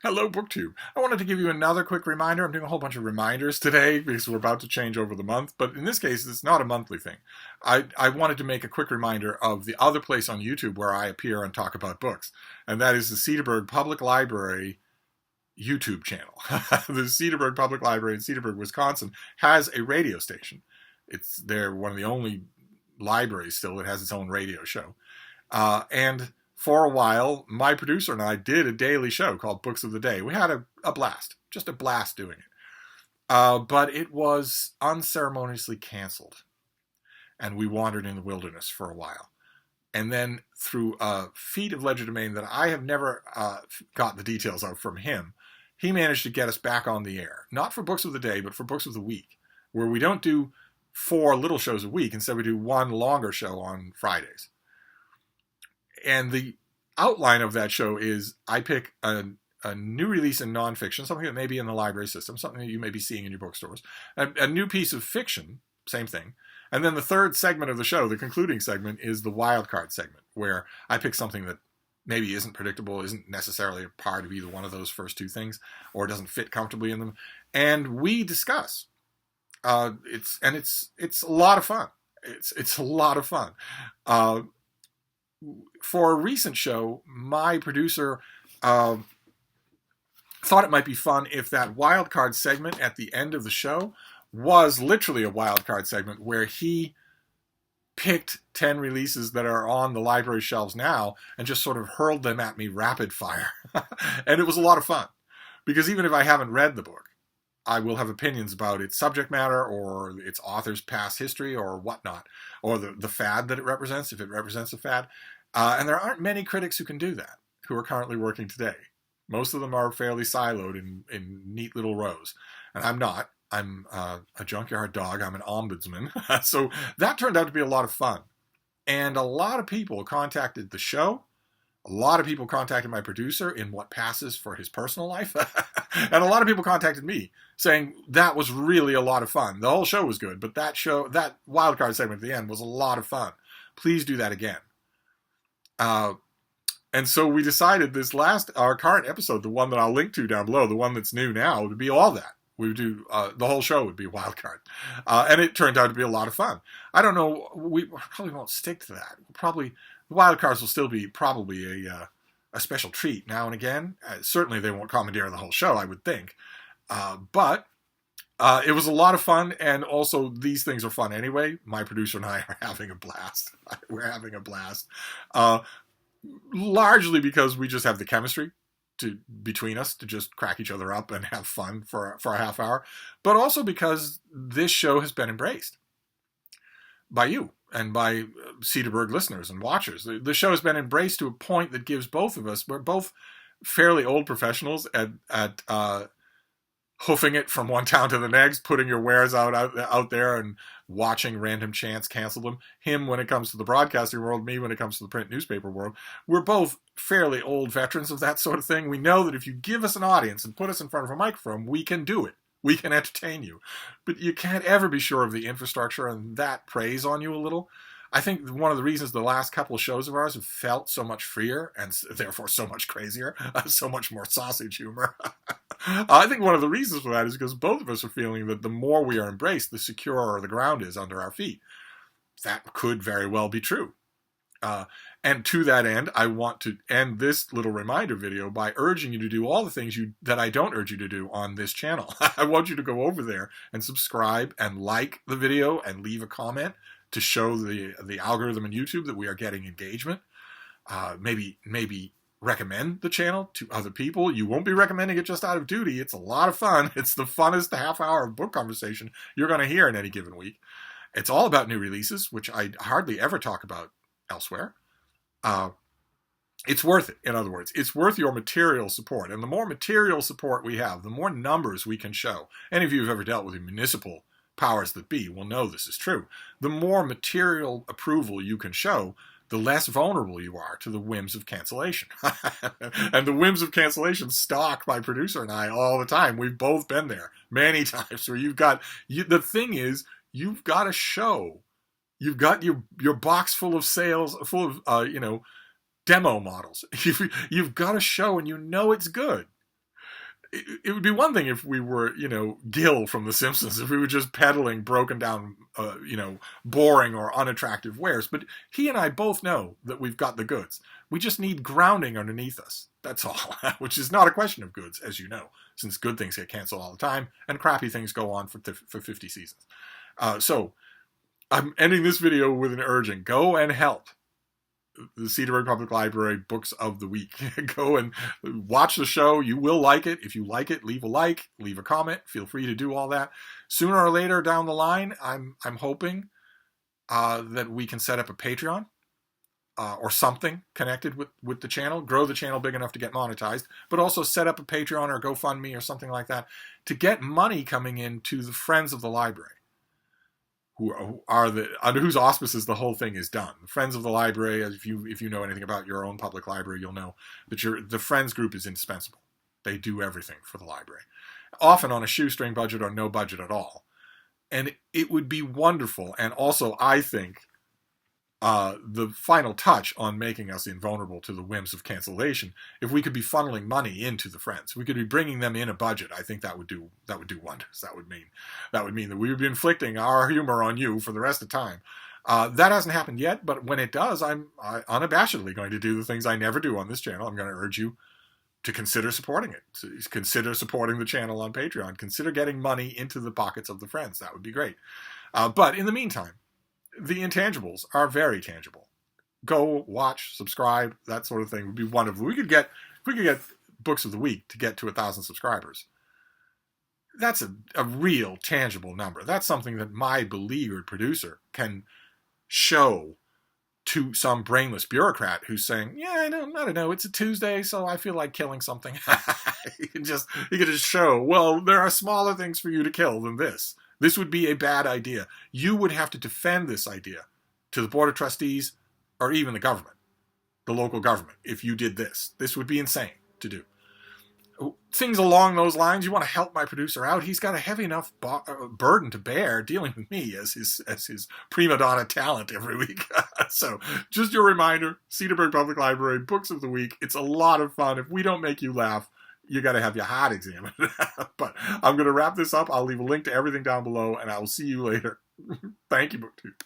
Hello, BookTube. I wanted to give you another quick reminder. I'm doing a whole bunch of reminders today because we're about to change over the month, but in this case, it's not a monthly thing. I wanted to make a quick reminder of the other place on YouTube where I appear and talk about books, and that is the Cedarburg Public Library YouTube channel. The Cedarburg Public Library in Cedarburg, Wisconsin, has a radio station. They're one of the only libraries still that has its own radio show. And for a while, my producer and I did a daily show called Books of the Day. We had a blast, just a blast doing it. But it was unceremoniously canceled, and we wandered in the wilderness for a while. And then through a feat of legerdemain that I have never got the details of from him, he managed to get us back on the air. Not for Books of the Day, but for Books of the Week, where we don't do 4 little shows a week. Instead, we do one longer show on Fridays. And the outline of that show is I pick a new release in nonfiction, something that may be in the library system, something that you may be seeing in your bookstores, a new piece of fiction, same thing. And then the third segment of the show, the concluding segment, is the wildcard segment, where I pick something that maybe isn't predictable, isn't necessarily a part of either one of those first two things, or doesn't fit comfortably in them. And we discuss. It's a lot of fun. It's a lot of fun. For a recent show, my producer thought it might be fun if that wildcard segment at the end of the show was literally a wildcard segment where he picked 10 releases that are on the library shelves now and just sort of hurled them at me rapid fire. And it was a lot of fun because even if I haven't read the book, I will have opinions about its subject matter or its author's past history or whatnot, or the fad that it represents, if it represents a fad. And there aren't many critics who can do that, who are currently working today. Most of them are fairly siloed in neat little rows. And I'm not. I'm a junkyard dog. I'm an ombudsman. So that turned out to be a lot of fun. And a lot of people contacted the show. A lot of people contacted my producer in what passes for his personal life. And a lot of people contacted me saying that was really a lot of fun. The whole show was good, but that wildcard segment at the end was a lot of fun. Please do that again. And so we decided our current episode, the one that I'll link to down below, the one that's new now, would be all that. We would do, the whole show would be a wildcard. And it turned out to be a lot of fun. I don't know, we probably won't stick to that. The wildcards will still be probably a special treat now and again. Certainly they won't commandeer the whole show, I would think. But it was a lot of fun, and also these things are fun anyway. My producer and I are having a blast. We're having a blast. Largely because we just have the chemistry between us to just crack each other up and have fun for a half hour, but also because this show has been embraced by you and by Cedarburg listeners and watchers. The show has been embraced to a point that gives both of us, we're both fairly old professionals at hoofing it from one town to the next, putting your wares out there and watching random chance cancel them. Him when it comes to the broadcasting world, me when it comes to the print newspaper world. We're both fairly old veterans of that sort of thing. We know that if you give us an audience and put us in front of a microphone, we can do it. We can entertain you. But you can't ever be sure of the infrastructure, and that preys on you a little. I think one of the reasons the last couple of shows of ours have felt so much freer and therefore so much crazier, so much more sausage humor. I think one of the reasons for that is because both of us are feeling that the more we are embraced, the securer the ground is under our feet. That could very well be true. And to that end, I want to end this little reminder video by urging you to do all the things that I don't urge you to do on this channel. I want you to go over there and subscribe and like the video and leave a comment to show the algorithm in YouTube that we are getting engagement. Maybe recommend the channel to other people. You won't be recommending it just out of duty. It's a lot of fun. It's the funnest half hour of book conversation you're going to hear in any given week. It's all about new releases, which I hardly ever talk about elsewhere. It's worth it, in other words. It's worth your material support. And the more material support we have, the more numbers we can show. Any of you who've ever dealt with the municipal powers that be will know this is true. The more material approval you can show, the less vulnerable you are to the whims of cancellation. And the whims of cancellation stalk my producer and I all the time. We've both been there many times where the thing is, you've got a show. You've got your box full of sales, full of, demo models. You've got a show and you know it's good. it would be one thing if we were, Gil from The Simpsons, if we were just peddling broken down, boring or unattractive wares. But he and I both know that we've got the goods. We just need grounding underneath us. That's all, which is not a question of goods, as you know, since good things get canceled all the time and crappy things go on for 50 seasons. So I'm ending this video with an urging. Go and help the Cedarburg Public Library Books of the Week. Go and watch the show. You will like it. If you like it, leave a like, leave a comment. Feel free to do all that. Sooner or later down the line, I'm hoping that we can set up a Patreon or something connected with the channel, grow the channel big enough to get monetized, but also set up a Patreon or GoFundMe or something like that to get money coming in to the Friends of the Library, who are under whose auspices the whole thing is done. The Friends of the Library, if you know anything about your own public library, you'll know that the Friends group is indispensable. They do everything for the library, often on a shoestring budget or no budget at all. And it would be wonderful, and also I think the final touch on making us invulnerable to the whims of cancellation, if we could be funneling money into the Friends, we could be bringing them in a budget. I think that would do wonders. That would mean that we would be inflicting our humor on you for the rest of the time. That hasn't happened yet, but when it does, I'm unabashedly going to do the things I never do on this channel. I'm going to urge you to consider supporting it. Consider supporting the channel on Patreon. Consider getting money into the pockets of the Friends. That would be great. But in the meantime, the intangibles are very tangible. Go watch, subscribe, that sort of thing would be wonderful. If we could get Books of the Week to get to 1,000 subscribers, that's a real tangible number. That's something that my beleaguered producer can show to some brainless bureaucrat who's saying, yeah, I don't know, it's a Tuesday, so I feel like killing something. You can just show, well, there are smaller things for you to kill than this. This would be a bad idea. You would have to defend this idea to the Board of Trustees or even the government, the local government, if you did this. This would be insane to do. Things along those lines. You want to help my producer out. He's got a heavy enough burden to bear dealing with me as his prima donna talent every week. So just your reminder, Cedarburg Public Library, Books of the Week. It's a lot of fun. If we don't make you laugh, you got to have your heart examined. But I'm going to wrap this up. I'll leave a link to everything down below, and I will see you later. Thank you, BookTube.